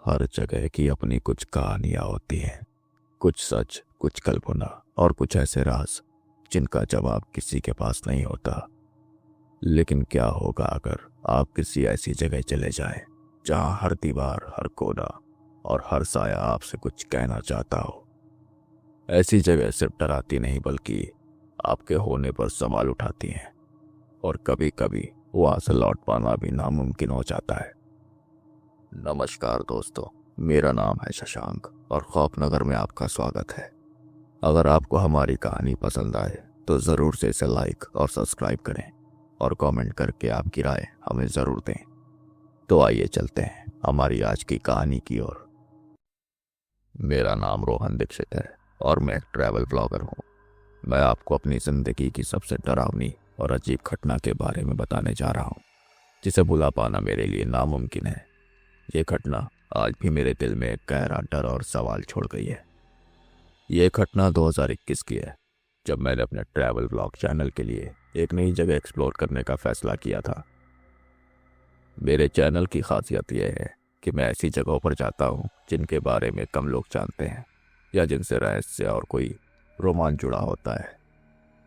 हर जगह की अपनी कुछ कहानियां होती हैं, कुछ सच, कुछ कल्पना और कुछ ऐसे राज जिनका जवाब किसी के पास नहीं होता। लेकिन क्या होगा अगर आप किसी ऐसी जगह चले जाएं जहां हर दीवार, हर कोना और हर साया आपसे कुछ कहना चाहता हो। ऐसी जगह सिर्फ डराती नहीं बल्कि आपके होने पर सवाल उठाती हैं, और कभी कभी वहां से लौट पाना भी नामुमकिन हो जाता है। नमस्कार दोस्तों, मेरा नाम है शशांक और खौफनगर में आपका स्वागत है। अगर आपको हमारी कहानी पसंद आए तो ज़रूर से इसे लाइक और सब्सक्राइब करें और कमेंट करके आपकी राय हमें ज़रूर दें। तो आइए चलते हैं हमारी आज की कहानी की ओर। मेरा नाम रोहन दीक्षित है और मैं एक ट्रैवल ब्लॉगर हूँ। मैं आपको अपनी ज़िंदगी की सबसे डरावनी और अजीब घटना के बारे में बताने जा रहा हूँ, जिसे भुला पाना मेरे लिए नामुमकिन है। ये घटना आज भी मेरे दिल में एक गहरा डर और सवाल छोड़ गई है। ये घटना 2021 की है, जब मैंने अपने ट्रैवल ब्लॉग चैनल के लिए एक नई जगह एक्सप्लोर करने का फैसला किया था। मेरे चैनल की खासियत यह है कि मैं ऐसी जगहों पर जाता हूँ जिनके बारे में कम लोग जानते हैं या जिनसे रहस्य और कोई रोमांच जुड़ा होता है।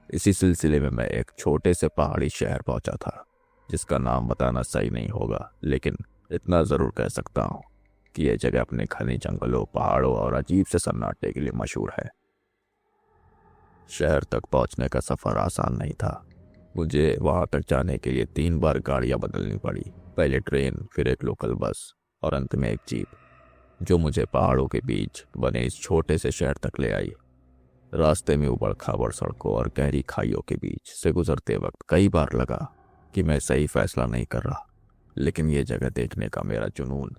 इसी सिलसिले में मैं एक छोटे से पहाड़ी शहर पहुंचा था, जिसका नाम बताना सही नहीं होगा, लेकिन इतना ज़रूर कह सकता हूँ कि यह जगह अपने घने जंगलों, पहाड़ों और अजीब से सन्नाटे के लिए मशहूर है। शहर तक पहुँचने का सफ़र आसान नहीं था। मुझे वहाँ तक जाने के लिए 3 बार गाड़ियाँ बदलनी पड़ी। पहले ट्रेन, फिर एक लोकल बस और अंत में एक जीप, जो मुझे पहाड़ों के बीच बने इस छोटे से शहर तक ले आई। रास्ते में उबड़ खाबड़ सड़कों और गहरी खाइयों के बीच से गुजरते वक्त कई बार लगा कि मैं सही फैसला नहीं कर रहा, लेकिन यह जगह देखने का मेरा जुनून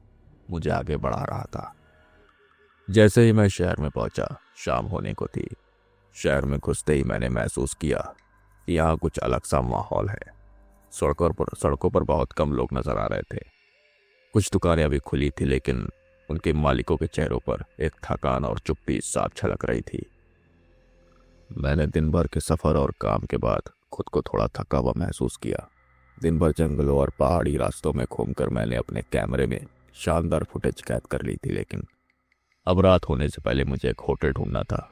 मुझे आगे बढ़ा रहा था। जैसे ही मैं शहर में पहुंचा, शाम होने को थी। शहर में घुसते ही मैंने महसूस किया कि यहाँ कुछ अलग सा माहौल है। सड़कों पर बहुत कम लोग नजर आ रहे थे। कुछ दुकानें अभी खुली थी, लेकिन उनके मालिकों के चेहरों पर एक थकान और चुप्पी साफ झलक रही थी। मैंने दिन भर के सफ़र और काम के बाद खुद को थोड़ा थका हुआ महसूस किया। दिन भर जंगलों और पहाड़ी रास्तों में घूमकर मैंने अपने कैमरे में शानदार फुटेज कैद कर ली थी, लेकिन अब रात होने से पहले मुझे एक होटल ढूंढना था।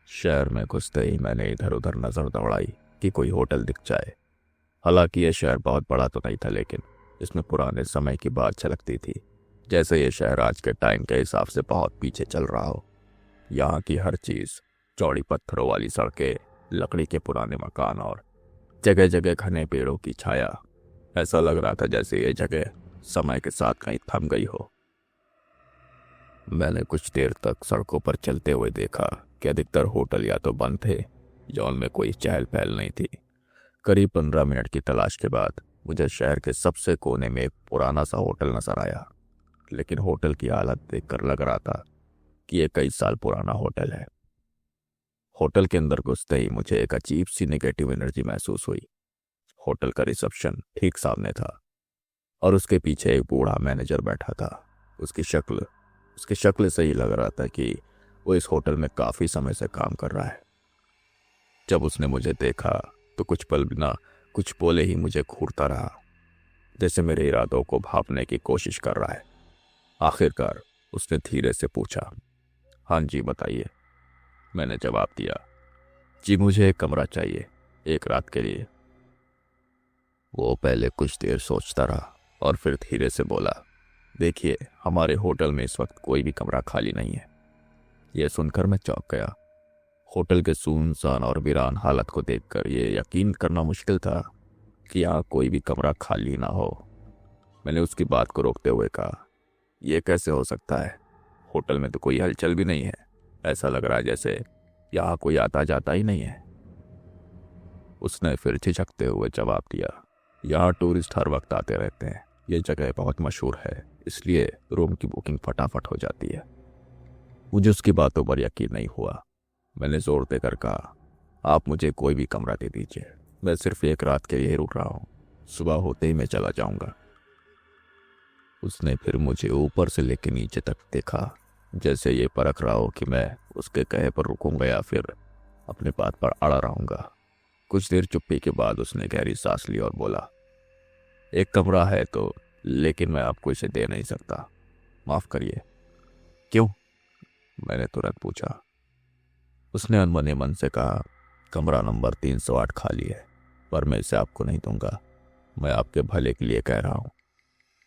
शहर में घुसते ही मैंने इधर उधर नज़र दौड़ाई कि कोई होटल दिख जाए। हालांकि यह शहर बहुत बड़ा तो नहीं था, लेकिन इसमें पुराने समय की बात झलकती थी, जैसे यह शहर आज के टाइम के हिसाब से बहुत पीछे चल रहा हो। यहाँ की हर चीज़, चौड़ी पत्थरों वाली सड़कें, लकड़ी के पुराने मकान और जगह जगह घने पेड़ों की छाया, ऐसा लग रहा था जैसे ये जगह समय के साथ कहीं थम गई हो। मैंने कुछ देर तक सड़कों पर चलते हुए देखा कि अधिकतर होटल या तो बंद थे या उनमें कोई चहल पहल नहीं थी। करीब 15 मिनट की तलाश के बाद मुझे शहर के सबसे कोने में एक पुराना सा होटल नजर आया, लेकिन होटल की हालत देखकर लग रहा था कि यह कई साल पुराना होटल है। होटल के अंदर घुसते ही मुझे एक अजीब सी नेगेटिव एनर्जी महसूस हुई। होटल का रिसेप्शन ठीक सामने था और उसके पीछे एक बूढ़ा मैनेजर बैठा था। उसकी शक्ल से ही लग रहा था कि वो इस होटल में काफ़ी समय से काम कर रहा है। जब उसने मुझे देखा तो कुछ पल बिना कुछ बोले ही मुझे घूरता रहा, जैसे मेरे इरादों को भांपने की कोशिश कर रहा है। आखिरकार उसने धीरे से पूछा, हाँ जी बताइए। मैंने जवाब दिया, जी मुझे एक कमरा चाहिए, एक रात के लिए। वो पहले कुछ देर सोचता रहा और फिर धीरे से बोला, देखिए हमारे होटल में इस वक्त कोई भी कमरा खाली नहीं है। यह सुनकर मैं चौंक गया। होटल के सुनसान और वीरान हालत को देखकर यह यकीन करना मुश्किल था कि यहाँ कोई भी कमरा खाली ना हो। मैंने उसकी बात को रोकते हुए कहा, यह कैसे हो सकता है? होटल में तो कोई हलचल भी नहीं है। ऐसा लग रहा है जैसे यहाँ कोई आता जाता ही नहीं है। उसने फिर झिझकते हुए जवाब दिया, यहाँ टूरिस्ट हर वक्त आते रहते हैं। ये जगह बहुत मशहूर है, इसलिए रूम की बुकिंग फटाफट हो जाती है। मुझे उसकी बातों पर यकीन नहीं हुआ। मैंने जोर देकर कहा, आप मुझे कोई भी कमरा दे दीजिए, मैं सिर्फ एक रात के लिए रुक रहा हूँ, सुबह होते ही मैं चला जाऊँगा। उसने फिर मुझे ऊपर से लेकर नीचे तक देखा, जैसे ये परख रहा हो कि मैं उसके कहे पर रुकूंगा या फिर अपने बात पर अड़ा रहूँगा। कुछ देर चुप्पी के बाद उसने गहरी सांस ली और बोला, एक कमरा है तो लेकिन मैं आपको इसे दे नहीं सकता। माफ़ करिए। क्यों? मैंने तुरंत पूछा। उसने अनमने मन से कहा, कमरा नंबर 308 खाली है, पर मैं इसे आपको नहीं दूंगा। मैं आपके भले के लिए कह रहा हूँ,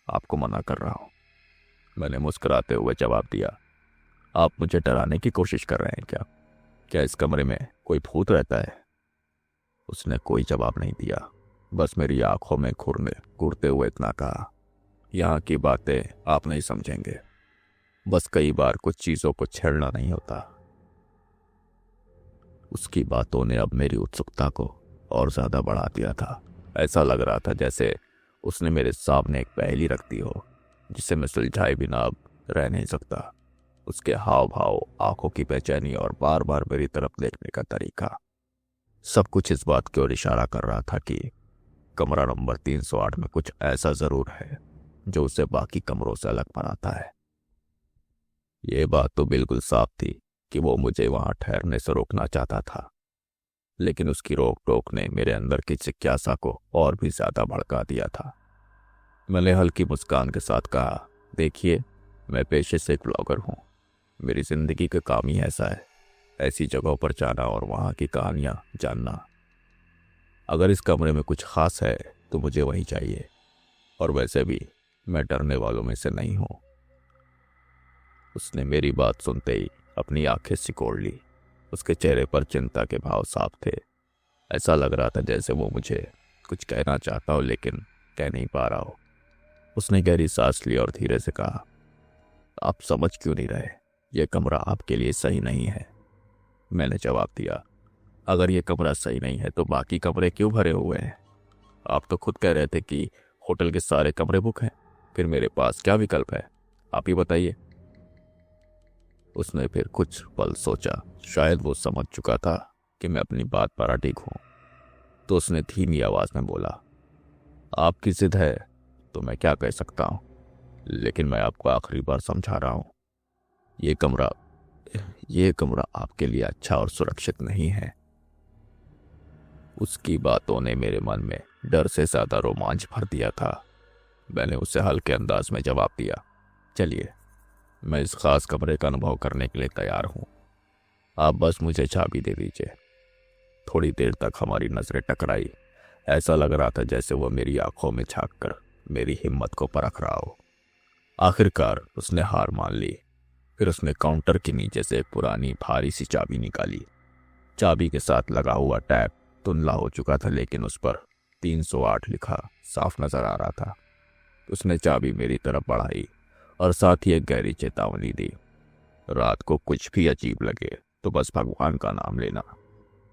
आपको मना कर रहा हूँ। मैंने मुस्कुराते हुए जवाब दिया, आप मुझे डराने की कोशिश कर रहे हैं क्या? क्या इस कमरे में कोई भूत रहता है? उसने कोई जवाब नहीं दिया, बस मेरी आंखों में घूरते हुए इतना कहा, यहाँ की बातें आप नहीं समझेंगे। बस कई बार कुछ चीज़ों को छेड़ना नहीं होता। उसकी बातों ने अब मेरी उत्सुकता को और ज़्यादा बढ़ा दिया था। ऐसा लग रहा था जैसे उसने मेरे सामने एक पहेली रख दी हो, जिसे मैं सुलझाए बिना अब रह नहीं सकता। उसके हाव भाव, आंखों की बेचैनी और बार बार मेरी तरफ देखने का तरीका, सब कुछ इस बात की ओर इशारा कर रहा था कि कमरा नंबर 308 में कुछ ऐसा ज़रूर है जो उसे बाकी कमरों से अलग बनाता है। ये बात तो बिल्कुल साफ थी कि वो मुझे वहां ठहरने से रोकना चाहता था, लेकिन उसकी रोक टोक ने मेरे अंदर की जिज्ञासा को और भी ज्यादा भड़का दिया था। मैंने हल्की मुस्कान के साथ कहा, देखिए, मैं पेशे से एक ब्लॉगर हूँ। मेरी जिंदगी का काम ही ऐसा है, ऐसी जगहों पर जाना और वहाँ की कहानियाँ जानना। अगर इस कमरे में कुछ खास है तो मुझे वही चाहिए, और वैसे भी मैं डरने वालों में से नहीं हूँ। उसने मेरी बात सुनते ही अपनी आंखें सिकोड़ ली। उसके चेहरे पर चिंता के भाव साफ थे। ऐसा लग रहा था जैसे वो मुझे कुछ कहना चाहता हो लेकिन कह नहीं पा रहा हो। उसने गहरी सांस ली और धीरे से कहा, आप समझ क्यों नहीं रहे? यह कमरा आपके लिए सही नहीं है। मैंने जवाब दिया, अगर यह कमरा सही नहीं है तो बाकी कमरे क्यों भरे हुए हैं? आप तो खुद कह रहे थे कि होटल के सारे कमरे बुक हैं। फिर मेरे पास क्या विकल्प है? आप ही बताइए। उसने फिर कुछ पल सोचा। शायद वो समझ चुका था कि मैं अपनी बात पर अडिग हूं, तो उसने धीमी आवाज में बोला, आपकी जिद है तो मैं क्या कह सकता हूं, लेकिन मैं आपको आखिरी बार समझा रहा हूं, ये कमरा आपके लिए अच्छा और सुरक्षित नहीं है। उसकी बातों ने मेरे मन में डर से ज्यादा रोमांच भर दिया था। मैंने उसे हल्के अंदाज में जवाब दिया, चलिए, मैं इस खास कमरे का अनुभव करने के लिए तैयार हूं। आप बस मुझे चाबी दे दीजिए। थोड़ी देर तक हमारी नजरें टकराई। ऐसा लग रहा था जैसे वो मेरी आंखों में झांक कर मेरी हिम्मत को परख रहा हो। आखिरकार उसने हार मान ली। फिर उसने काउंटर के नीचे से एक पुरानी भारी सी चाबी निकाली। चाबी के साथ लगा हुआ टैग धुंधला हो चुका था, लेकिन उस पर 308 लिखा साफ नजर आ रहा था। उसने चाबी मेरी तरफ बढ़ाई और साथ ही एक गहरी चेतावनी दी, रात को कुछ भी अजीब लगे तो बस भगवान का नाम लेना,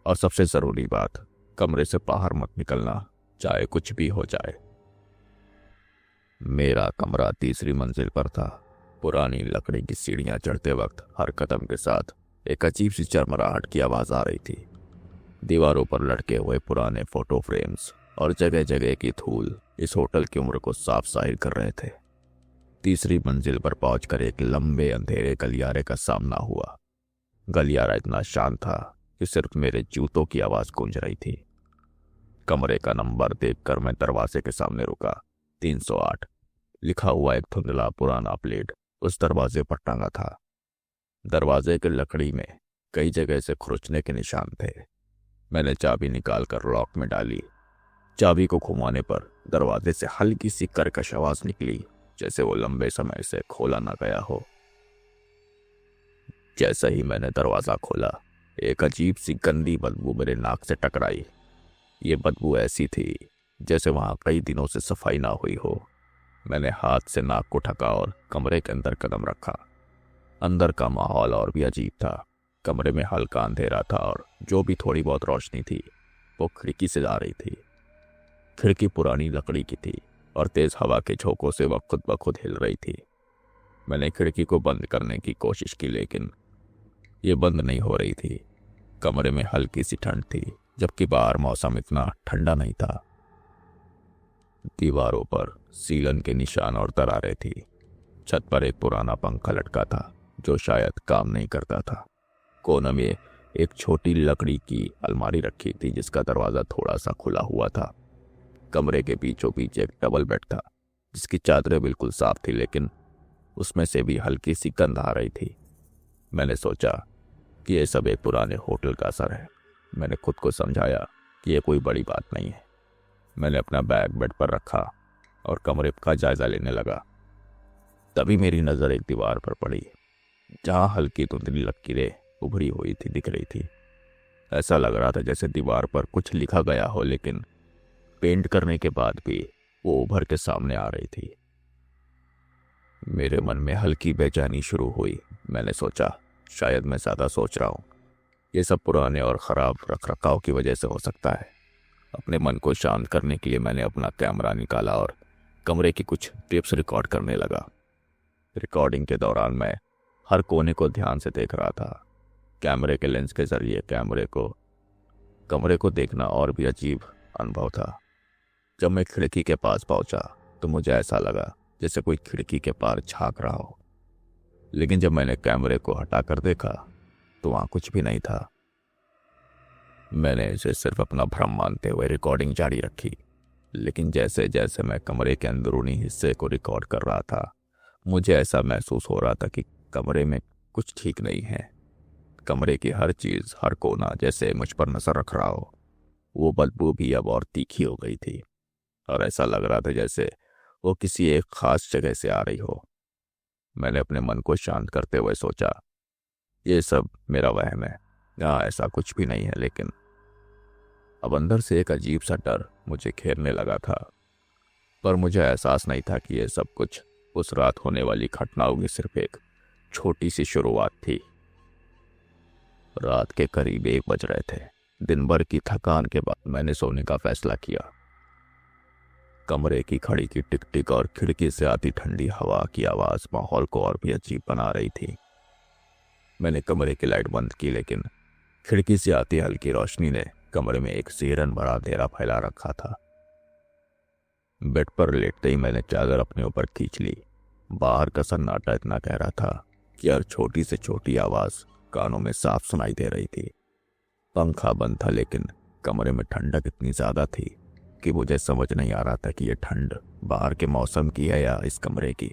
और सबसे जरूरी बात, कमरे से बाहर मत निकलना, चाहे कुछ भी हो जाए। मेरा कमरा तीसरी मंजिल पर था। पुरानी लकड़ी की सीढ़ियां चढ़ते वक्त हर कदम के साथ एक अजीब सी चरमराहट की आवाज आ रही थी। दीवारों पर लटके हुए पुराने फोटो फ्रेम्स और जगह जगह की धूल इस होटल की उम्र को साफ जाहिर कर रहे थे। तीसरी मंजिल पर पहुंचकर एक लंबे अंधेरे गलियारे का सामना हुआ। गलियारा इतना शांत था कि सिर्फ मेरे जूतों की आवाज गूंज रही थी। कमरे का नंबर देखकर मैं दरवाजे के सामने रुका। 308 लिखा हुआ एक धुंधला पुराना प्लेट उस दरवाजे पर टंगा था। दरवाजे की लकड़ी में कई जगह से खुरचने के निशान थे। मैंने चाबी निकालकर लॉक में डाली। चाबी को घुमाने पर दरवाजे से हल्की सी कर्कश आवाज निकली, जैसे वो लंबे समय से खोला ना गया हो। जैसे ही मैंने दरवाजा खोला, एक अजीब सी गंदी बदबू मेरे नाक से टकराई। ये बदबू ऐसी थी जैसे वहां कई दिनों से सफाई ना हुई हो। मैंने हाथ से नाक को ढका और कमरे के अंदर कदम रखा। अंदर का माहौल और भी अजीब था। कमरे में हल्का अंधेरा था और जो भी थोड़ी बहुत रोशनी थी वो खिड़की से जा रही थी। खिड़की पुरानी लकड़ी की थी और तेज हवा के झोंकों से वह खुद ब खुद हिल रही थी। मैंने खिड़की को बंद करने की कोशिश की, लेकिन ये बंद नहीं हो रही थी। कमरे में हल्की सी ठंड थी, जबकि बाहर मौसम इतना ठंडा नहीं था। दीवारों पर सीलन के निशान और दरारें थी। छत पर एक पुराना पंखा लटका था जो शायद काम नहीं करता था। कोने में एक छोटी लकड़ी की अलमारी रखी थी जिसका दरवाजा थोड़ा सा खुला हुआ था। कमरे के बीचों बीच एक डबल बेड था जिसकी चादरें बिल्कुल साफ थी, लेकिन उसमें से भी हल्की सी गंध आ रही थी। मैंने सोचा कि यह सब एक पुराने होटल का असर है। मैंने खुद को समझाया कि यह कोई बड़ी बात नहीं है। मैंने अपना बैग बेड पर रखा और कमरे का जायजा लेने लगा। तभी मेरी नज़र एक दीवार पर पड़ी, जहाँ हल्की धुंधली लकीरें उभरी हुई थी दिख रही थी। ऐसा लग रहा था जैसे दीवार पर कुछ लिखा गया हो, लेकिन पेंट करने के बाद भी वो उभर के सामने आ रही थी। मेरे मन में हल्की बेचैनी शुरू हुई। मैंने सोचा शायद मैं ज़्यादा सोच रहा हूँ। ये सब पुराने और ख़राब रख रखाव की वजह से हो सकता है। अपने मन को शांत करने के लिए मैंने अपना कैमरा निकाला और कमरे की कुछ टिप्स रिकॉर्ड करने लगा। रिकॉर्डिंग के दौरान मैं हर कोने को ध्यान से देख रहा था। कैमरे के लेंस के जरिए कमरे को देखना और भी अजीब अनुभव था। जब मैं खिड़की के पास पहुंचा तो मुझे ऐसा लगा जैसे कोई खिड़की के पार झांक रहा हो, लेकिन जब मैंने कैमरे को हटाकर देखा तो वहां कुछ भी नहीं था। मैंने इसे सिर्फ अपना भ्रम मानते हुए रिकॉर्डिंग जारी रखी, लेकिन जैसे जैसे मैं कमरे के अंदरूनी हिस्से को रिकॉर्ड कर रहा था, मुझे ऐसा महसूस हो रहा था कि कमरे में कुछ ठीक नहीं है। कमरे की हर चीज़, हर कोना जैसे मुझ पर नजर रख रहा हो। वो बदबू भी अब और तीखी हो गई थी और ऐसा लग रहा था जैसे वो किसी एक खास जगह से आ रही हो। मैंने अपने मन को शांत करते हुए सोचा ये सब मेरा वहम है, यहाँ ऐसा कुछ भी नहीं है। लेकिन अब अंदर से एक अजीब सा डर मुझे घेरने लगा था, पर मुझे एहसास नहीं था कि ये सब कुछ उस रात होने वाली घटनाओं की सिर्फ एक छोटी सी शुरुआत थी। रात के करीब 1 बज रहे थे। दिन भर की थकान के बाद मैंने सोने का फैसला किया। कमरे की घड़ी की टिक टिक और खिड़की से आती ठंडी हवा की आवाज़ माहौल को और भी अजीब बना रही थी। मैंने कमरे की लाइट बंद की, लेकिन खिड़की से आती हल्की रोशनी ने कमरे में एक सिरन भरा अंधेरा फैला रखा था। बेड पर लेटते ही मैंने चादर अपने ऊपर खींच ली। बाहर का सन्नाटा इतना गहरा था कि हर छोटी से छोटी आवाज़ कानों में साफ सुनाई दे रही थी। पंखा बंद था, लेकिन कमरे में ठंडक इतनी ज़्यादा थी कि मुझे समझ नहीं आ रहा था कि यह ठंड बाहर के मौसम की है या इस कमरे की।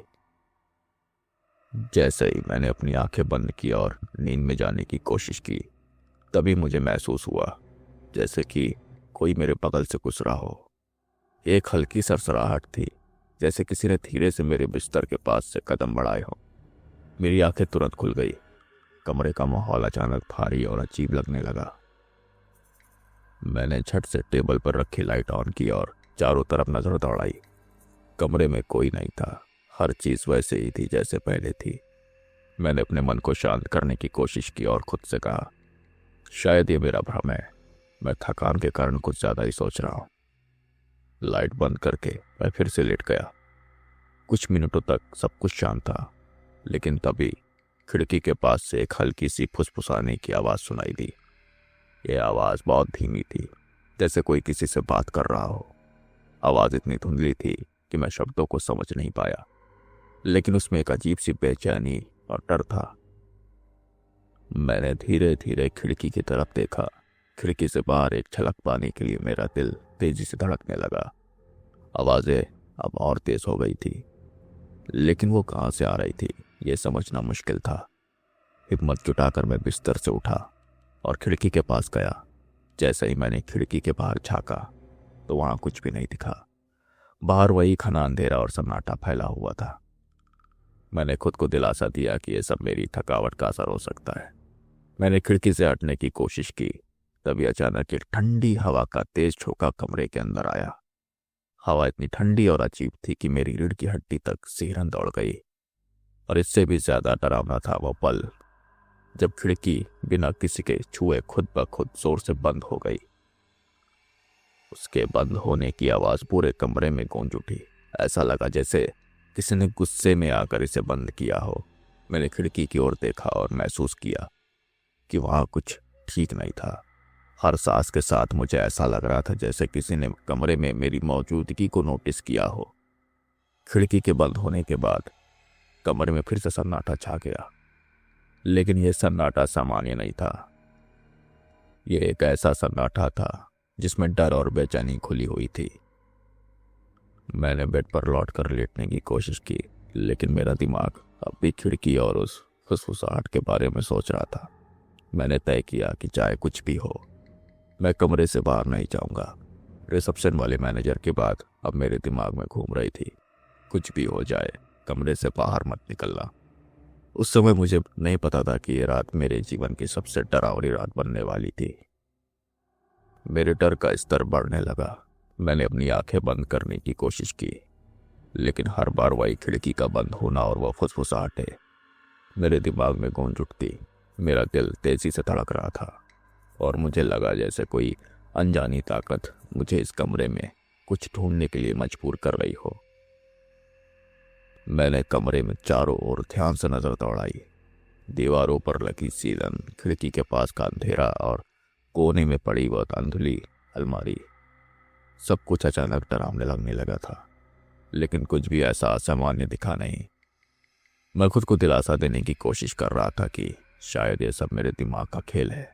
जैसे ही मैंने अपनी आंखें बंद की और नींद में जाने की कोशिश की, तभी मुझे महसूस हुआ जैसे कि कोई मेरे बगल से गुजरा हो। एक हल्की सरसराहट थी, जैसे किसी ने धीरे से मेरे बिस्तर के पास से कदम बढ़ाए हो। मेरी आंखें तुरंत खुल गई। कमरे का माहौल अचानक भारी और अजीब लगने लगा। मैंने झट से टेबल पर रखी लाइट ऑन की और चारों तरफ नजर दौड़ाई। कमरे में कोई नहीं था। हर चीज वैसे ही थी जैसे पहले थी। मैंने अपने मन को शांत करने की कोशिश की और खुद से कहा शायद ये मेरा भ्रम है, मैं थकान के कारण कुछ ज्यादा ही सोच रहा हूं। लाइट बंद करके मैं फिर से लेट गया। कुछ मिनटों तक सब कुछ शांत था, लेकिन तभी खिड़की के पास से एक हल्की सी फुसफुसाने की आवाज़ सुनाई दी। यह आवाज़ बहुत धीमी थी, जैसे कोई किसी से बात कर रहा हो। आवाज़ इतनी धुंधली थी कि मैं शब्दों को समझ नहीं पाया, लेकिन उसमें एक अजीब सी बेचैनी और डर था। मैंने धीरे धीरे खिड़की की तरफ देखा। खिड़की से बाहर एक झलक पाने के लिए मेरा दिल तेजी से धड़कने लगा। आवाज़ें अब और तेज हो गई थी, लेकिन वो कहाँ से आ रही थी ये समझना मुश्किल था। हिम्मत जुटाकर मैं बिस्तर से उठा और खिड़की के पास गया। जैसे ही मैंने खिड़की के बाहर झांका तो वहां कुछ भी नहीं दिखा। बाहर वही घना अंधेरा और सन्नाटा फैला हुआ था। मैंने खुद को दिलासा दिया कि यह सब मेरी थकावट का असर हो सकता है। मैंने खिड़की से हटने की कोशिश की, तभी अचानक एक ठंडी हवा का तेज झोंका कमरे के अंदर आया। हवा इतनी ठंडी और अजीब थी कि मेरी रीढ़ की हड्डी तक सिहरन दौड़ गई। और इससे भी ज्यादा डरावना था वो पल जब खिड़की बिना किसी के छुए खुद ब खुद जोर से बंद हो गई। उसके बंद होने की आवाज पूरे कमरे में गूंज उठी। ऐसा लगा जैसे किसी ने गुस्से में आकर इसे बंद किया हो। मैंने खिड़की की ओर देखा और महसूस किया कि वहां कुछ ठीक नहीं था। हर सांस के साथ मुझे ऐसा लग रहा था जैसे किसी ने कमरे में मेरी मौजूदगी को नोटिस किया हो। खिड़की के बंद होने के बाद कमरे में फिर से सन्नाटा छा गया, लेकिन यह सन्नाटा सामान्य नहीं था। यह एक ऐसा सन्नाटा था जिसमें डर और बेचैनी खुली हुई थी। मैंने बेड पर लौटकर लेटने की कोशिश की, लेकिन मेरा दिमाग अब भी खिड़की और उस फुसफुसाहट के बारे में सोच रहा था। मैंने तय किया कि चाहे कुछ भी हो, मैं कमरे से बाहर नहीं जाऊंगा। रिसेप्शन वाले मैनेजर की बात अब मेरे दिमाग में घूम रही थी। कुछ भी हो जाए, कमरे से बाहर मत निकलना। उस समय मुझे नहीं पता था कि ये रात मेरे जीवन की सबसे डरावनी रात बनने वाली थी। मेरे डर का स्तर बढ़ने लगा। मैंने अपनी आंखें बंद करने की कोशिश की, लेकिन हर बार वही खिड़की का बंद होना और वह फुसफुसाहटें मेरे दिमाग में गूंज उठती। मेरा दिल तेजी से धड़क रहा था और मुझे लगा जैसे कोई अनजानी ताकत मुझे इस कमरे में कुछ ढूंढने के लिए मजबूर कर रही हो। मैंने कमरे में चारों ओर ध्यान से नजर दौड़ाई। दीवारों पर लगी सीलन, खिड़की के पास का अंधेरा और कोने में पड़ी वह अंधुली अलमारी, सब कुछ अचानक डरावने लगने लगा था। लेकिन कुछ भी ऐसा असामान्य दिखा नहीं। मैं खुद को दिलासा देने की कोशिश कर रहा था कि शायद ये सब मेरे दिमाग का खेल है।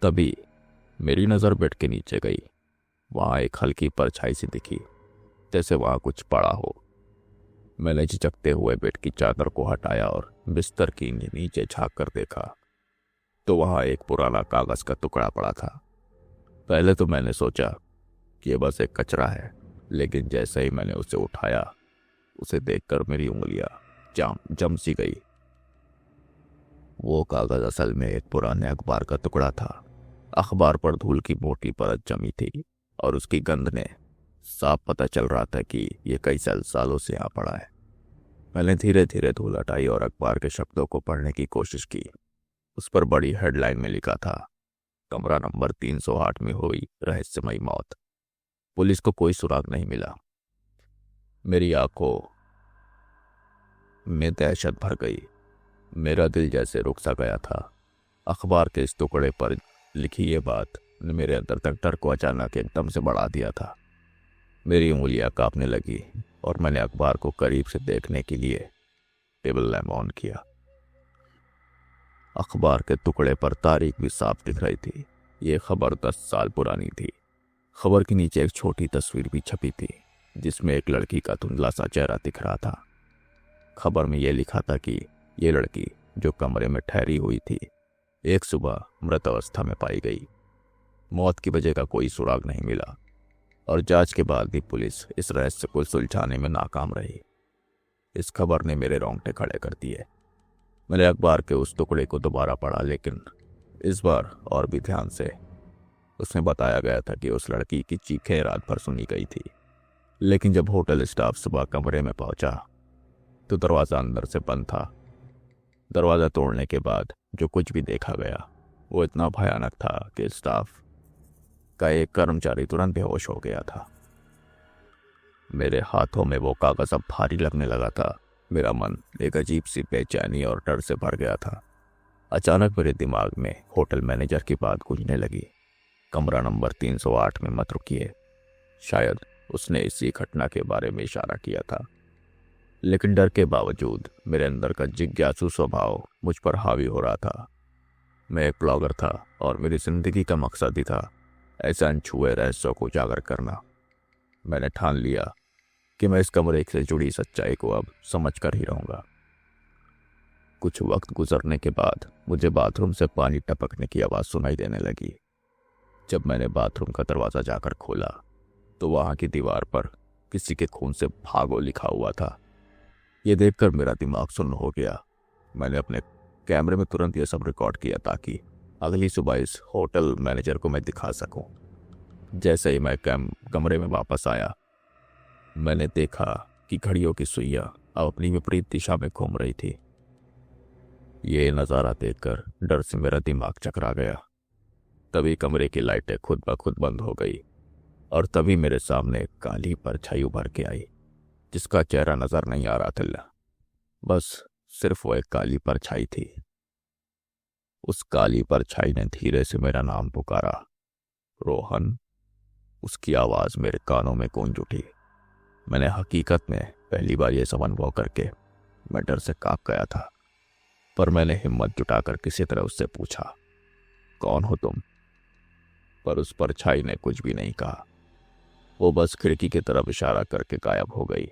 तभी मेरी नज़र बेड के नीचे गई। वहां एक हल्की परछाई सी दिखी, जैसे वहां कुछ पड़ा हो। मैंने झिझकते हुए बेड की चादर को हटाया और बिस्तर की नीचे झांक कर देखा, तो वहां एक पुराना कागज का टुकड़ा पड़ा था। पहले तो मैंने सोचा कि ये बस एक कचरा है, लेकिन जैसे ही मैंने उसे उठाया, उसे देखकर मेरी उंगलियां जम सी गई। वो कागज असल में एक पुराने अखबार का टुकड़ा था। अखबार पर धूल की मोटी परत जमी थी और उसकी गंध ने साफ पता चल रहा था कि ये कई सालों से यहाँ पड़ा है। मैंने धीरे धीरे धूल हटाई और अखबार के शब्दों को पढ़ने की कोशिश की। उस पर बड़ी हेडलाइन में लिखा था, कमरा नंबर 308 में हुई रहस्यमयी मौत। पुलिस को कोई सुराग नहीं मिला। मेरी आंखों में दहशत भर गई। मेरा दिल जैसे रुक सा गया था। अखबार के इस टुकड़े पर लिखी ये बात ने मेरे अंदर तक डर को अचानक एकदम से बढ़ा दिया था। मेरी उंगलियां कांपने लगी और मैंने अखबार को करीब से देखने के लिए टेबल लैंप ऑन किया। अखबार के टुकड़े पर तारीख भी साफ दिख रही थी। ये खबर 10 साल पुरानी थी। खबर के नीचे एक छोटी तस्वीर भी छपी थी, जिसमें एक लड़की का धुंधला सा चेहरा दिख रहा था। खबर में यह लिखा था कि ये लड़की जो कमरे में ठहरी हुई थी, एक सुबह मृत अवस्था में पाई गई। मौत की वजह का कोई सुराग नहीं मिला और जांच के बाद भी पुलिस इस रहस्य को सुलझाने में नाकाम रही। इस खबर ने मेरे रोंगटे खड़े कर दिए। मैंने अखबार के उस टुकड़े को दोबारा पढ़ा, लेकिन इस बार और भी ध्यान से। उसमें बताया गया था कि उस लड़की की चीखें रात भर सुनी गई थी, लेकिन जब होटल स्टाफ सुबह कमरे में पहुंचा तो दरवाज़ा अंदर से बंद था। दरवाज़ा तोड़ने के बाद जो कुछ भी देखा गया वो इतना भयानक था कि स्टाफ का एक कर्मचारी तुरंत बेहोश हो गया था। मेरे हाथों में वो कागज अब भारी लगने लगा था। मेरा मन एक अजीब सी बेचैनी और डर से भर गया था। अचानक मेरे दिमाग में होटल मैनेजर की बात गूंजने लगी, कमरा नंबर 308 में मत रुकिए। शायद उसने इसी घटना के बारे में इशारा किया था। लेकिन डर के बावजूद मेरे अंदर का जिज्ञासु स्वभाव मुझ पर हावी हो रहा था। मैं एक ब्लॉगर था और मेरी जिंदगी का मकसद ही था ऐसे अनछुए रहस्यों को उजागर करना। मैंने ठान लिया कि मैं इस कमरे से जुड़ी सच्चाई को अब समझ कर ही रहूंगा। कुछ वक्त गुजरने के बाद मुझे बाथरूम से पानी टपकने की आवाज़ सुनाई देने लगी। जब मैंने बाथरूम का दरवाज़ा जाकर खोला तो वहाँ की दीवार पर किसी के खून से भागो लिखा हुआ था। ये देखकर मेरा दिमाग सुन्न हो गया। मैंने अपने कैमरे में तुरंत ये सब रिकॉर्ड किया ताकि अगली सुबह इस होटल मैनेजर को मैं दिखा सकूं। जैसे ही मैं कमरे में वापस आया, मैंने देखा कि घड़ियों की सुइयां अब अपनी विपरीत दिशा में घूम रही थी। ये नज़ारा देखकर डर से मेरा दिमाग चकरा गया। तभी कमरे की लाइटें खुद ब खुद बंद हो गई और तभी मेरे सामने एक काली परछाई उभर के आई, जिसका चेहरा नजर नहीं आ रहा था। बस सिर्फ वो एक काली परछाई थी। उस काली परछाई ने धीरे से मेरा नाम पुकारा, रोहन। उसकी आवाज मेरे कानों में गूंज उठी। मैंने हकीकत में पहली बार यह सब अनुभव करके मैं डर से कांप गया था, पर मैंने हिम्मत जुटाकर किसी तरह उससे पूछा, कौन हो तुम? पर उस परछाई ने कुछ भी नहीं कहा। वो बस खिड़की की तरफ इशारा करके गायब हो गई।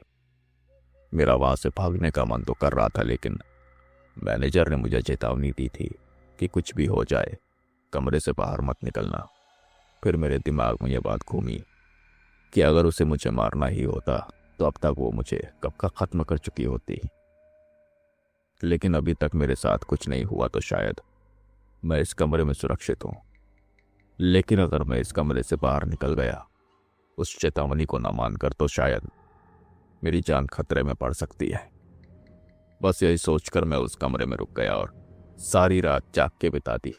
मेरा वहां से भागने का मन तो कर रहा था, लेकिन मैनेजर ने मुझे चेतावनी दी थी कि कुछ भी हो जाए कमरे से बाहर मत निकलना। फिर मेरे दिमाग में यह बात घूमी कि अगर उसे मुझे मारना ही होता तो अब तक वो मुझे कब का खत्म कर चुकी होती। लेकिन अभी तक मेरे साथ कुछ नहीं हुआ तो शायद मैं इस कमरे में सुरक्षित हूं। लेकिन अगर मैं इस कमरे से बाहर निकल गया उस चेतावनी को न मानकर, तो शायद मेरी जान खतरे में पड़ सकती है। बस यही सोचकर मैं उस कमरे में रुक गया और सारी रात जाग के बिता दी।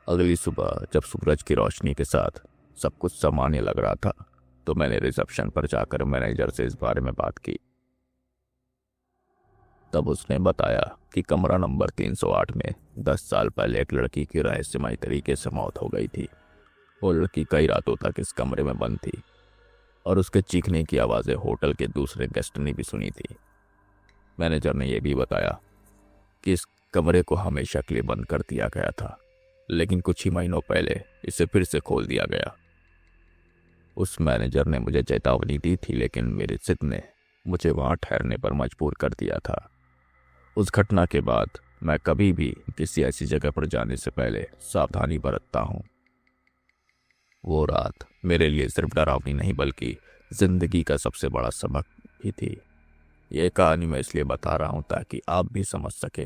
अगली सुबह जब सूरज की रोशनी के साथ सब कुछ सामान्य लग रहा था तो मैंने रिसेप्शन पर जाकर मैनेजर से इस बारे में बात की। तब उसने बताया कि कमरा नंबर 308 में 10 साल पहले एक लड़की की रहस्यमयी तरीके से मौत हो गई थी। वो लड़की कई रातों तक इस कमरे में बंद थी और उसके चीखने की आवाज़ें होटल के दूसरे गेस्ट ने भी सुनी थी। मैनेजर ने यह भी बताया कि इस कमरे को हमेशा के लिए बंद कर दिया गया था, लेकिन कुछ ही महीनों पहले इसे फिर से खोल दिया गया। उस मैनेजर ने मुझे चेतावनी दी थी, लेकिन मेरी जिद ने मुझे वहां ठहरने पर मजबूर कर दिया था। उस घटना के बाद मैं कभी भी किसी ऐसी जगह पर जाने से पहले सावधानी बरतता हूँ। वो रात मेरे लिए सिर्फ डरावनी नहीं बल्कि जिंदगी का सबसे बड़ा सबक भी थी। ये कहानी मैं इसलिए बता रहा हूँ ताकि आप भी समझ सके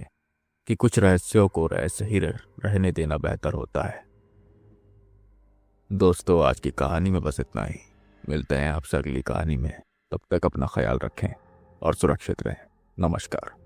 कि कुछ रहस्यों को रहस्य ही रहने देना बेहतर होता है। दोस्तों, आज की कहानी में बस इतना ही। मिलते हैं आपसे अगली कहानी में। तब तक अपना ख्याल रखें और सुरक्षित रहें। नमस्कार।